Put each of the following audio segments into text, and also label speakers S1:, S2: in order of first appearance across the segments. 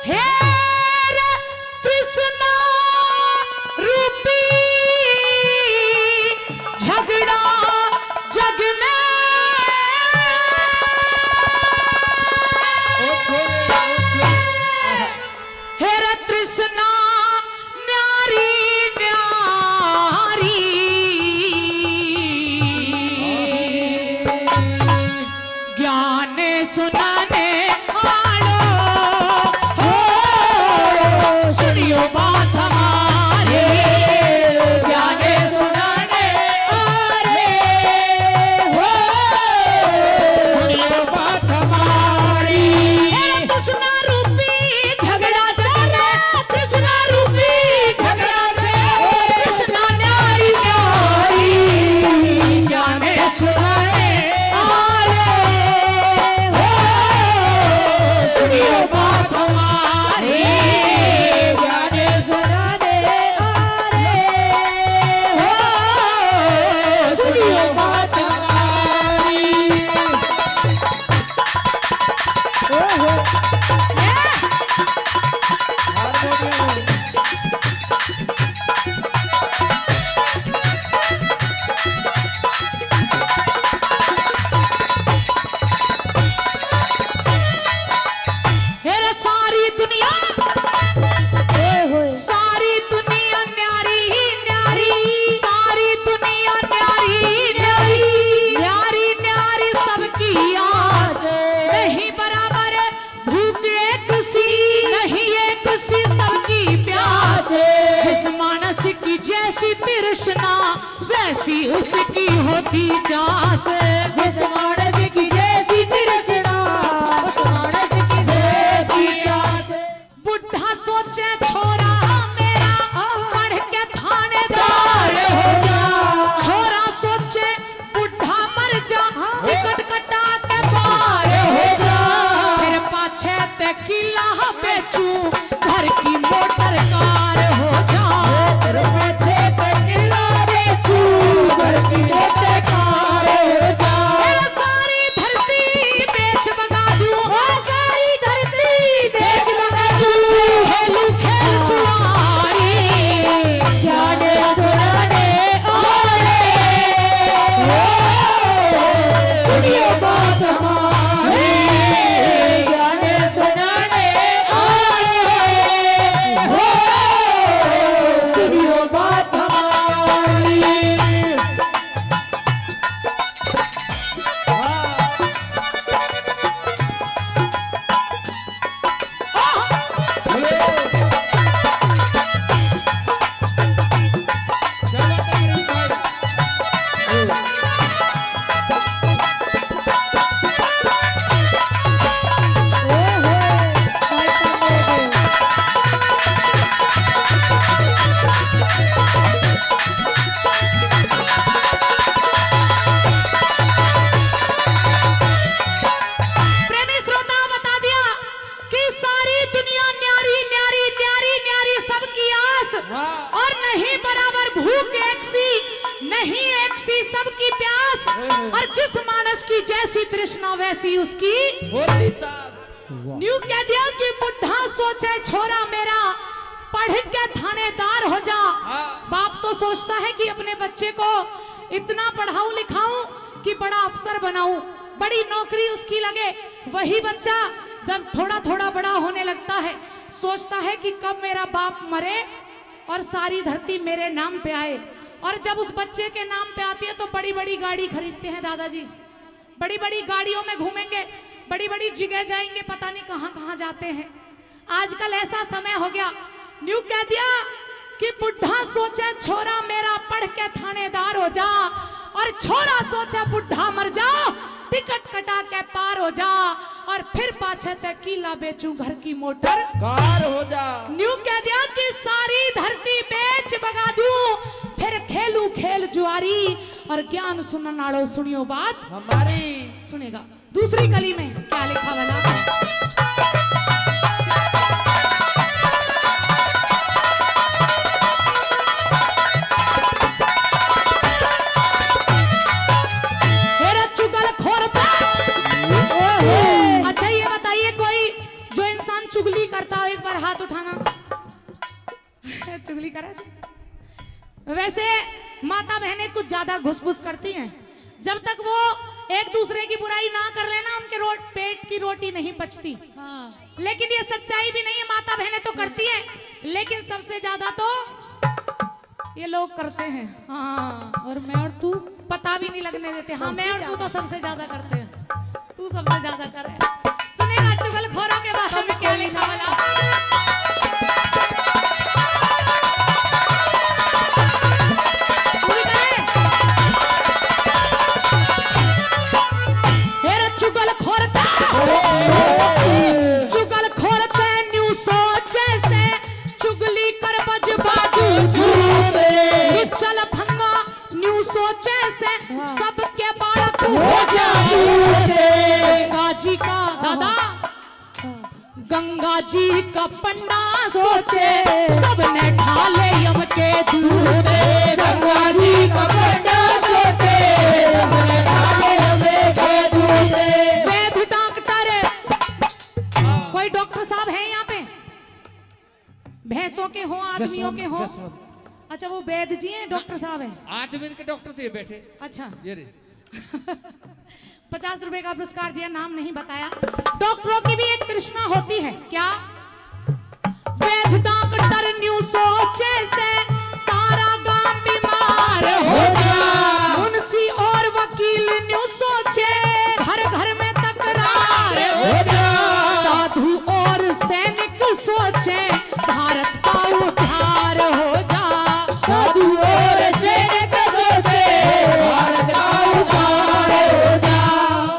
S1: हे रे कृष्णा रूपी झगड़ा जग में, हे रे कृष्णा न्यारी न्यारी ज्ञान सुनाने वालों हो, सुनियो बात हमारी, ज्ञान सुनाने वाले हो, सुनियो बात हमारी। कृष्णा रूपी झगड़ा जग में, कृष्णा रूपी झगड़ा से कृष्णा न्यारी न्यारी ज्ञान सुनाने सुनियो बात हमारी, ज्ञान सुनाने वाले हो, सुनियो बात हमारी। हेरे सारी दुनिया, सारी दुनिया न्यारी ही न्यारी, सारी दुनिया न्यारी ही न्यारी, न्यारी न्यारी सबकी आस, नहीं बराबर भूख एक सी, नहीं एक सी सबकी प्यास, जिस मानस की जैसी तृष्णा वैसी उसकी होती चास, जिस मानस की जैसी तृष्णा उस मानस की जैसी चास। बुढ़ा सोचे छोरा मेरा पढ़ के थानेदार हो जा, छोरा सोचे बुढ़ा मर जा टिकट कटा के पार हो जा, फिर पाछे ते किला बेचू घर की मोटर कार हो जा, फिर पाछे ते किला बेचू घर की मोटर कार हो जा, सारी धरती बेच बगा दूं, सारी धरती बेच बगा दूं, खेलू खेल सुनारी ज्ञान सुनाने वाले हो, सुनियो बात हमारी, ज्ञान सुनाने वाले हो, सुनियो बात हमारी। प्रेमी श्रोता बता दिया कि सारी दुनिया न्यारी न्यारी न्यारी न्यारी सबकी आस, और नहीं बराबर भूख एक सी, नहीं एक सी सबकी प्यास, और जिस मानस की जैसी तृष्णा वैसी उसकी
S2: होती चास।
S1: न्यू कह दिया कि बुढ़ा सोचे छोरा मेरा पढ़ के थानेदार हो जा, बाप तो सोचता है कि अपने बच्चे को इतना पढ़ाऊं लिखाऊं कि बड़ा अफसर बनाऊं, बड़ी नौकरी उसकी लगे। वही बच्चा जब थोड़ा थोड़ा बड़ा होने लगता है सोचता है कि कब मेरा बाप मरे और सारी धरती मेरे नाम पे आए, और जब उस बच्चे के नाम पे आती है तो बड़ी बड़ी गाड़ी खरीदते हैं दादाजी, बड़ी बड़ी गाड़ियों में घूमेंगे, बड़ी बड़ी जगह जाएंगे, पता नहीं कहां कहां जाते हैं। आजकल ऐसा समय हो गया, न्यू कह दिया कि बुढ़ा सोचे छोरा मेरा पढ़ के थानेदार हो जा, और छोरा सोचे बुढ़ा मर जा टिकट कटा के पार हो जा, और फिर पाछे ते किला बेचू घर की मोटर
S2: कार हो जा।
S1: न्यू कह दिया कि सारी धरती बेच बगा दूं, फिर खेलू खेल जुआरी, और ज्ञान सुनने वालों सुनियो बात
S2: हमारी।
S1: सुनेगा। दूसरी कली में क्या लिखा वाला, चुगली करता हो एक बार हाथ उठाना। चुगली करा। वैसे माता बहनें कुछ ज्यादा घुस-फुस करती हैं। जब तक वो एक दूसरे की बुराई ना कर लेना उनके पेट की रोटी नहीं पचती।
S3: हाँ।
S1: लेकिन ये सच्चाई भी नहीं है, माता बहनें तो करती हैं, लेकिन सबसे ज्यादा तो ये लोग करते हैं। हाँ,
S3: और मैं और तू
S1: पता भी नहीं लगने देते। हाँ, मैं और तू तो सबसे ज्यादा करते हैं। तू सबसे ज्यादा कर रहा है। सुनेगा चुगलखोरों के बारे में क्या लिखा वाला। सबके बालक हो गंगा जी का दादा, गंगा जी का पंडा सोचे सबने ढाले यम के दूध। गंगा जी का पंडा सोचे सबने ढाले यम के दूध। वैद डॉक्टर, कोई डॉक्टर साहब है यहाँ पे? भैंसों के हो, आदमियों के हो? अच्छा, वो वैद जी हैं, डॉक्टर साहब हैं।
S2: आदमी के डॉक्टर थे बैठे।
S1: अच्छा,
S2: ये रे
S1: 50 रुपए का पुरस्कार दिया, नाम नहीं बताया। डॉक्टरों की भी एक तृष्णा होती है, क्या? वैद डॉक्टर न्यू सोचे से सारा गांव बीमार हो जाए। मुंशी और वकील न्यू सोचे घर घर में तकरार हो जाए। साधु और सैनिक सोचे भारत का उद्धार हो जाए। साधु और सैनिक सोचे भारत का उद्धार हो जाए।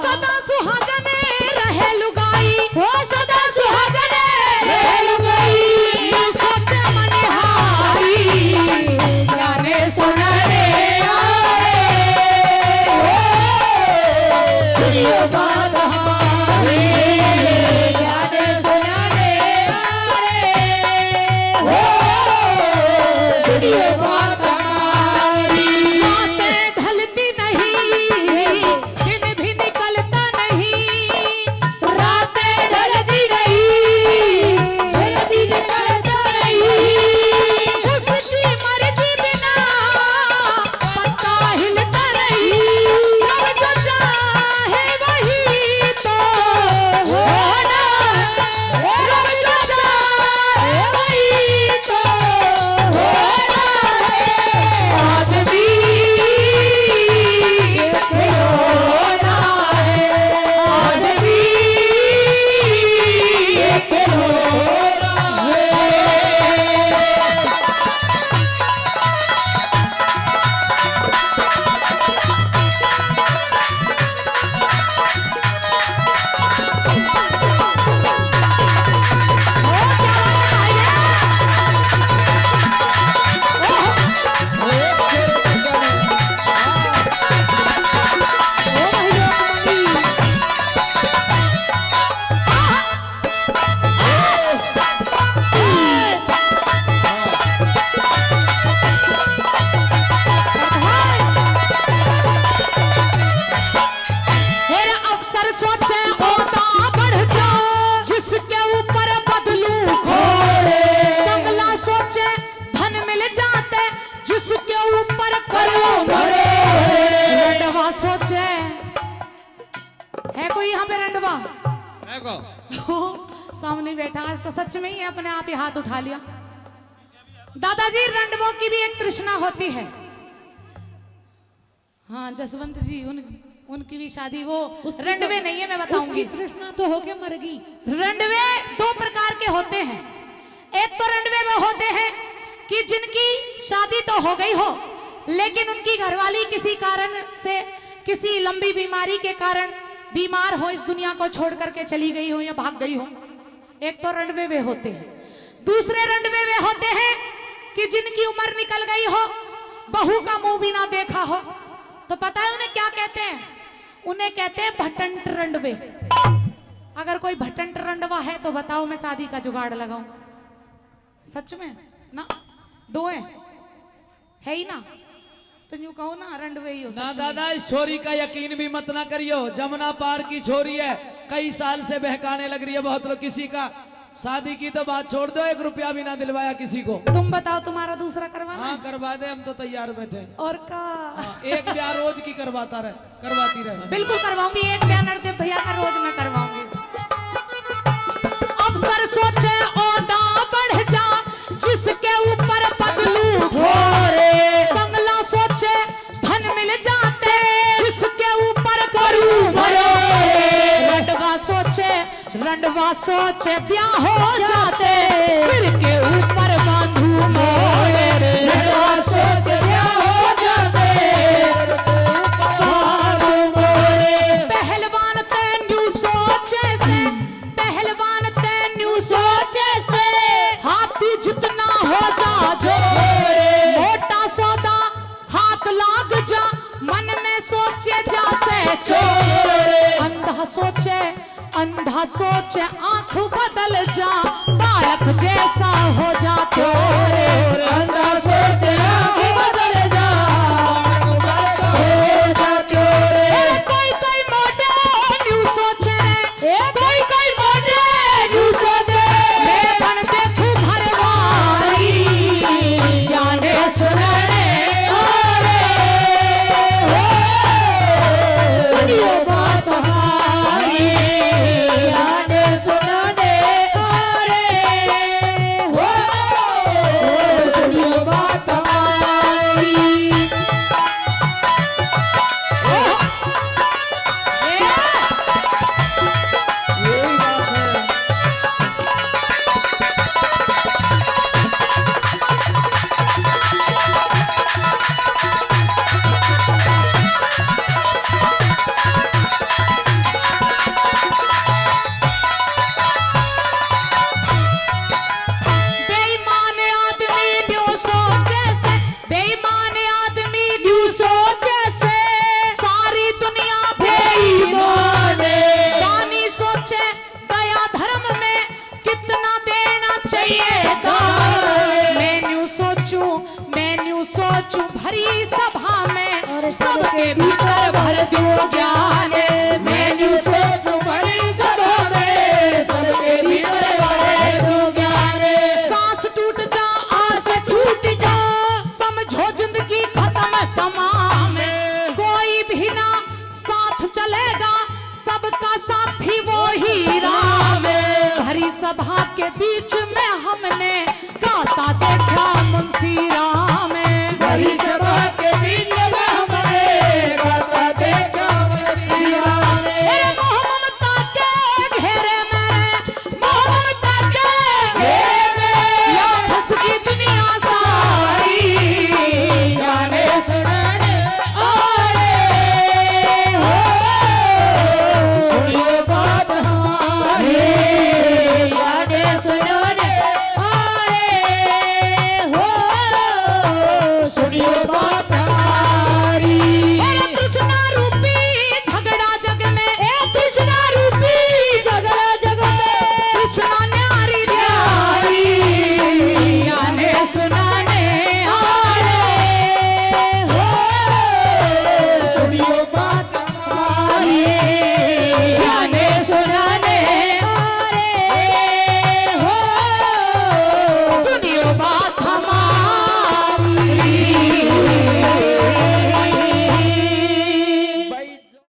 S1: सदा सुहागने रहे लुगाई, हो सदा सुहागने रहे लुगाई। न्यू सोचे मनिहारी गाने सुनाने आए। सुनियो बात हमारी गाने सुनाने आए। सुनियो बात हमारी। बातें ढलती नहीं, दिन भी निकलता नहीं। रातें ढलती नहीं, दिन भी निकलता नहीं। उसकी मर्जी बिना पत्ता हिलता नहीं। अब जो चाहे वही तो होना, अब जो चाहे वही तो होना है। आदमी खिलौना है, आदमी खिलौना है। मेरा अफसर सोचे ओदा बढ़ जाए, जिसके ऊपर बदलू घोड़े। बंगला सोचे धन मिल जाते, जिसके ऊपर करो बड़े। रंडवा सोचे, है कोई यहाँ पे रंडवा?
S2: है को?
S1: सामने बैठा, आज तो सच में ही अपने आप ही हाथ उठा लिया। दादाजी, रंडवों की भी एक तृष्णा होती है। हाँ, जसवंत जी, उनकी भी शादी, वो रंडवे नहीं है, मैं बताऊंगी।
S3: उसकी तृष्णा तो होके मर गई।
S1: रंडवे दो प्रकार के होते हैं। एक तो रंडवे वो होते हैं कि जिनकी शादी तो हो गई हो, लेकिन उनकी घरवाली किसी कारण से, किसी लंबी बीमारी के कारण बीमार हो, इस दुनिया को छोड़ करके चली गई हो या भाग गई हो। एक तो रंडवे वे होते हैं। दूसरे रंडवे वे होते हैं कि जिनकी उम्र निकल गई हो, बहू का मुंह भी ना देखा हो, तो पता है उन्हें क्या कहते हैं? उन्हें कहते हैं भटंट रंडवे। अगर कोई भटंट रंडवा है तो बताओ, मैं शादी का जुगाड़ लगाऊं। सच में ना, दो है ही ना, तो यूं कहो ना, रंडवे ही हो।
S4: ना दादा, इस छोरी का यकीन भी मत ना करियो। जमुना पार की छोरी है, कई साल से बहकाने लग रही है बहुत लोग। किसी का शादी की तो बात छोड़ दो, 1 रुपया भी ना दिलवाया किसी को।
S1: तुम बताओ तुम्हारा दूसरा करवाना
S4: हाँ
S1: है?
S4: करवा दे, हम तो तैयार बैठे हैं।
S1: और का
S4: हाँ, 1 ब्याह रोज की करवाती रहे।
S1: बिल्कुल करवाऊंगी, एक बैनर दे भैया का रोज मैं करवाऊंगी। अफसर सोचे ओदा बढ़ जा जिसके ऊपर पगलू घोरे, बंगला सोचे धन मिल जाते जिसके ऊपर करू भरोरे, रंडवा सोचे ब्याह हो जाते सिर के ऊपर बांधू मोरे, रंडवा सोचे ब्याह हो जाते पहलवान तेन्यू सोचे से, पहलवान तेन्यू सोचे से हाथी जितना हो जा जोरे, मोटा सौदा हाथ लाग जा मन में सोचे जा से चोरे, अंधा सोचे आंख बदल जा बालक जैसा हो जा तोरे, अंधा सोचे आंख बदल जा हो जा तोरे। कोई मॉडर्न न्यू सोचे रे, कोई मॉडर्न न्यू सोचे मैं बन देखूं घरवाली जाने सुनने ओरे, सुनियो बात हमारी जाने सुनने ओरे, सुनियो बात हमारी।
S4: यही बात है।
S1: बेईमान आदमी न्यू सोचे से, बेईमान आदमी न्यू सोचे से सारी दुनिया बेईमान है। दानी सोचे दया धर्म में कितना देना चाहिए दान, मैं न्यू सोचूं भरी सभा में सबके भीतर भर दूं ज्ञान, मैं न्यू सोचूं भरी सभा में सबके भीतर भर दूं ज्ञान। सांस टूट जा आस छूट जा समझो जिंदगी खत्म तमाम, कोई भी ना साथ चलेगा सबका साथी वो ही राम, भरी सभा के बीच में हमने गाता देखा